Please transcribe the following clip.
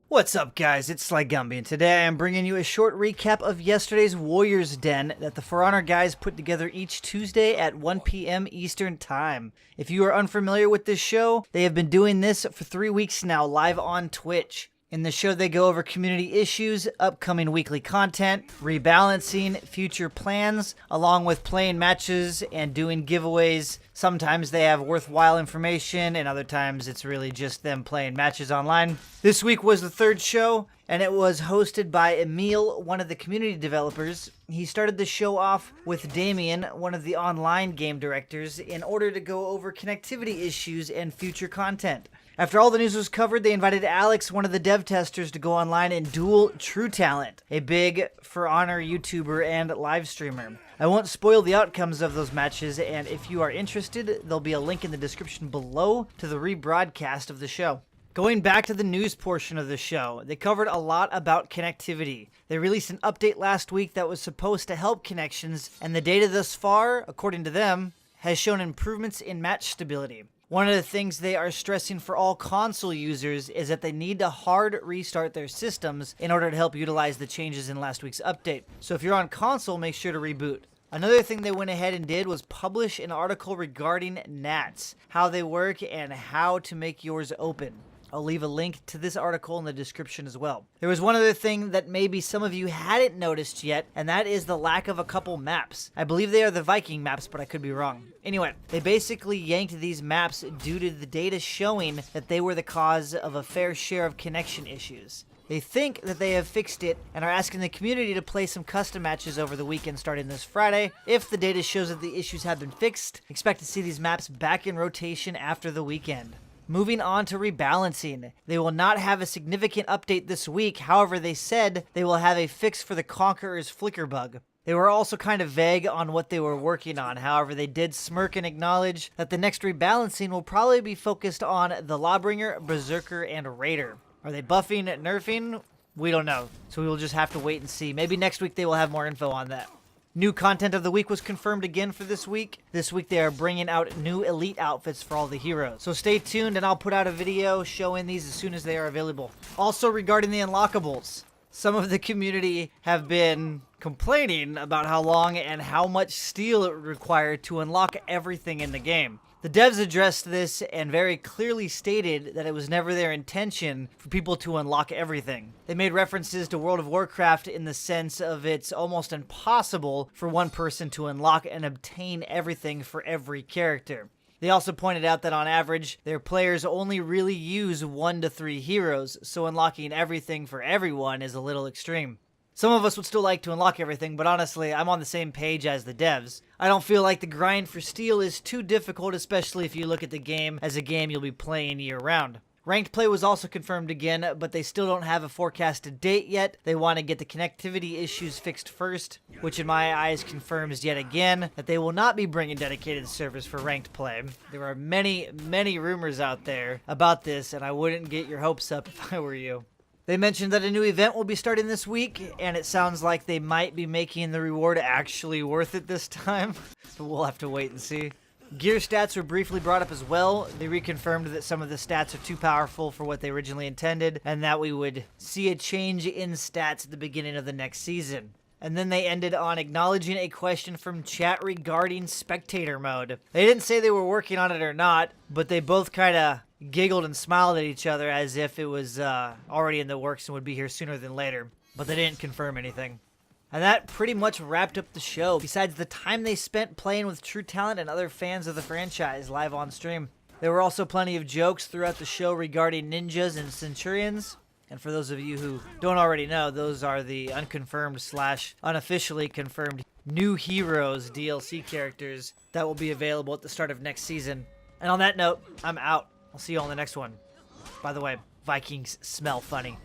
What's up, guys? It's SlyGumbi, and today I'm bringing you a short recap of yesterday's Warriors Den that the For Honor guys put together each Tuesday at 1 p.m. Eastern Time. If you are unfamiliar with this show, they have been doing this for 3 weeks now, live on Twitch. In the show, they go over community issues, upcoming weekly content, rebalancing, future plans, along with playing matches and doing giveaways. Sometimes they have worthwhile information, and other times it's really just them playing matches online. This week was the third show, and it was hosted by Emil, one of the community developers. He started the show off with Damien, one of the online game directors, in order to go over connectivity issues and future content. After all the news was covered, they invited Alex, one of the dev testers, to go online and duel True Talent, a big For Honor YouTuber and live streamer. I won't spoil the outcomes of those matches, and if you are interested, there'll be a link in the description below to the rebroadcast of the show. Going back to the news portion of the show, they covered a lot about connectivity. They released an update last week that was supposed to help connections, and the data thus far, according to them, has shown improvements in match stability. One of the things they are stressing for all console users is that they need to hard restart their systems in order to help utilize the changes in last week's update. So if you're on console, make sure to reboot. Another thing they went ahead and did was publish an article regarding NATs, how they work, and how to make yours open. I'll leave a link to this article in the description as well. There was one other thing that maybe some of you hadn't noticed yet, and that is the lack of a couple maps. I believe they are the Viking maps, but I could be wrong. Anyway, they basically yanked these maps due to the data showing that they were the cause of a fair share of connection issues. They think that they have fixed it and are asking the community to play some custom matches over the weekend starting this Friday. If the data shows that the issues have been fixed, expect to see these maps back in rotation after the weekend. Moving on to rebalancing. They will not have a significant update this week, however they said they will have a fix for the Conqueror's flicker bug. They were also kind of vague on what they were working on, however they did smirk and acknowledge that the next rebalancing will probably be focused on the Lawbringer, Berserker, and Raider. Are they buffing, nerfing? We don't know, so we will just have to wait and see. Maybe next week they will have more info on that. New content of the week was confirmed again for this week. This week they are bringing out new elite outfits for all the heroes. So stay tuned and I'll put out a video showing these as soon as they are available. Also regarding the unlockables, some of the community have been complaining about how long and how much steel it would require to unlock everything in the game. The devs addressed this and very clearly stated that it was never their intention for people to unlock everything. They made references to World of Warcraft in the sense of it's almost impossible for one person to unlock and obtain everything for every character. They also pointed out that on average, their players only really use 1 to 3 heroes, so unlocking everything for everyone is a little extreme. Some of us would still like to unlock everything, but honestly, I'm on the same page as the devs. I don't feel like the grind for steel is too difficult, especially if you look at the game as a game you'll be playing year-round. Ranked play was also confirmed again, but they still don't have a forecasted date yet. They want to get the connectivity issues fixed first, which in my eyes confirms yet again that they will not be bringing dedicated servers for ranked play. There are many, many rumors out there about this, and I wouldn't get your hopes up if I were you. They mentioned that a new event will be starting this week, and it sounds like they might be making the reward actually worth it this time, but we'll have to wait and see. Gear stats were briefly brought up as well. They reconfirmed that some of the stats are too powerful for what they originally intended, and that we would see a change in stats at the beginning of the next season. And then they ended on acknowledging a question from chat regarding spectator mode. They didn't say they were working on it or not, but they both kind of giggled and smiled at each other as if it was already in the works and would be here sooner than later, but they didn't confirm anything. And that pretty much wrapped up the show, besides the time they spent playing with True Talent and other fans of the franchise live on stream. There were also plenty of jokes throughout the show regarding ninjas and centurions. And for those of you who don't already know, those are the unconfirmed / unofficially confirmed new heroes DLC characters that will be available at the start of next season. And on that note, I'm out. I'll see you on the next one. By the way, Vikings smell funny.